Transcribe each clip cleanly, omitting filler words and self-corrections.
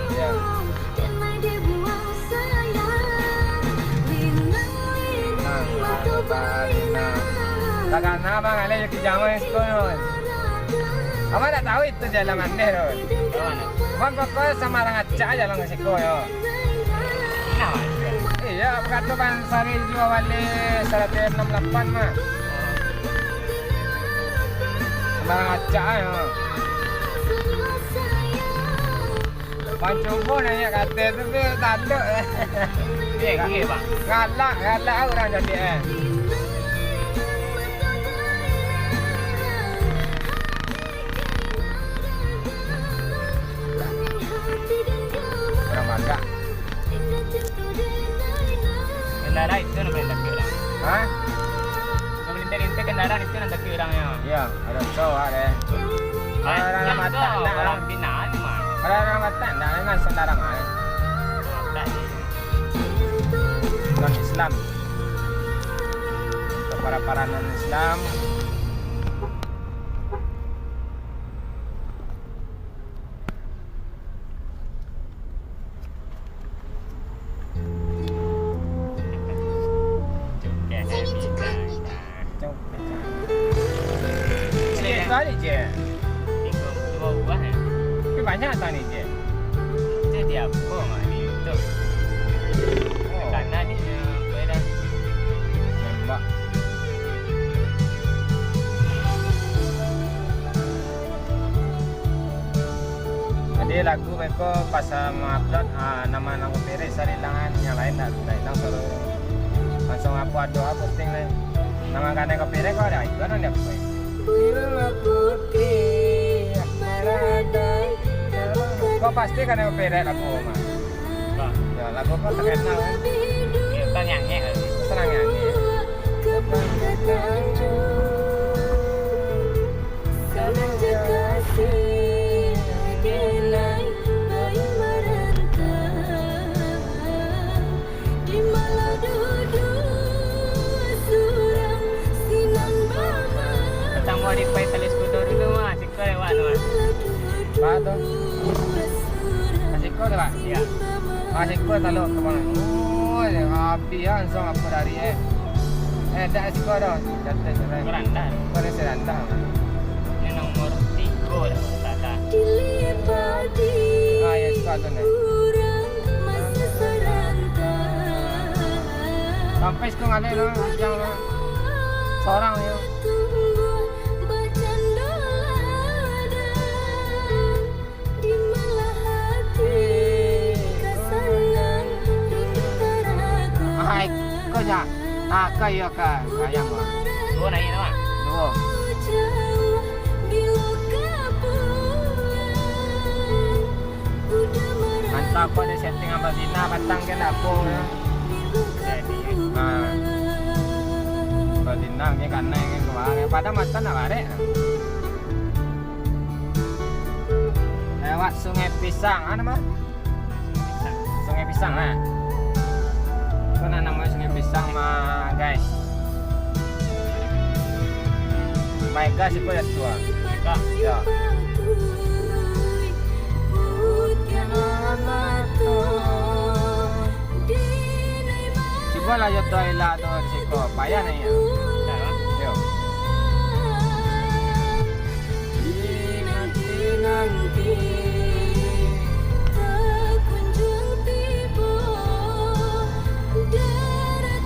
Iya. Karena abang ada yang kijama sekolah. Abang tak tahu itu jalan mana loh. Abang pokoknya sama orang acak aja lang sekolah. Iya, bukan tu bang sari jual balik 168 mah. Sama orang acak ya. Bang coba nanya kata tu tak ada. Iya, bang. Galak orang jadi orang maga. Kendaraan itu nak beli orang. Hah? Melintir-lintir kendaraan itu nak beli orangnya. Iya, ada cowok deh. Orang mata nak orang Bina ni mah. orang mata nak dengan sembarang ah. Tak ni. Non Islam. Untuk para non Islam. Sikit kali je. 32 buah eh. Tapi banyak tak ni je? Itu dia apa mah ni tu. Oh, Kanan ni apa dah. nembak. Jadi lagu mereka pas upload nama-nama copyright sarilangan yang lain tak hilang suruh langsung doa posting lain. Nama kane copyright kau ada iklan ada apa? Bila putih meradai. Kau pasti kane copyright lagu mah. Kau. Ya lagu kau terkenal kan? Ya tak nyanyi kali. Senang nyanyi. Pertama di pai tali skuter dulu mah, sikau lewat tu mah. Apa tu? Masih kau tu pak? Ya. Masih kau taluk ke mana? Oh, habis kan langsung apa dari dah si kau dah. Jatuh cerai. Keranda. Kau ni seranda. Ini nomor 3 dah tak dah. Ya si kau tu ni. Sampai sekarang ngalih lah, yang seorang ni. Kau ya, kau ya kan, ayam lah. 2 naik dah mah. Dua. Mantap kau ada setting apa Zina, batang ke apa ya? Jadi Badinang ni kan neng kan kemarin. Pada mata nak barek. Lewat Sungai Pisang, apa nama? Sungai Pisang lah. Itu namanya Sungai Pisang mah guys. Baik gas itu ya tua. tak. Ya. Coba lah yo tua ilah tu risiko. Payah ni ya. Tak mah. Yo. Nanti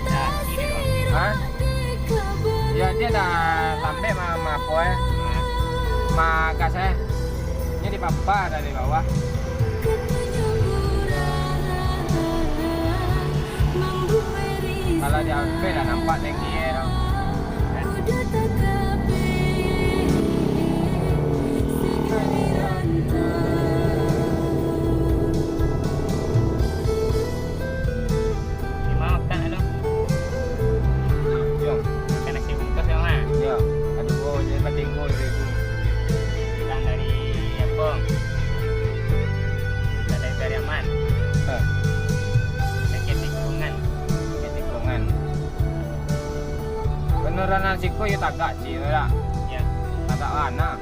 Dah kiri dah. ha? Ya dia dah lambe ma apa ma gas ini di bawah dari bawah. Kalau di Alpe dah nampak tinggi ya. Di mana makan dah. Yo, Makan nasi bungkus yang mana? yo. Aduh, jadi batingo itu. Bilang dari apa? Dari Pariaman. Sakit tikungan. Tikungan. Beneran nasi ko ya tagak sih, ora. Ya. Tagak anak.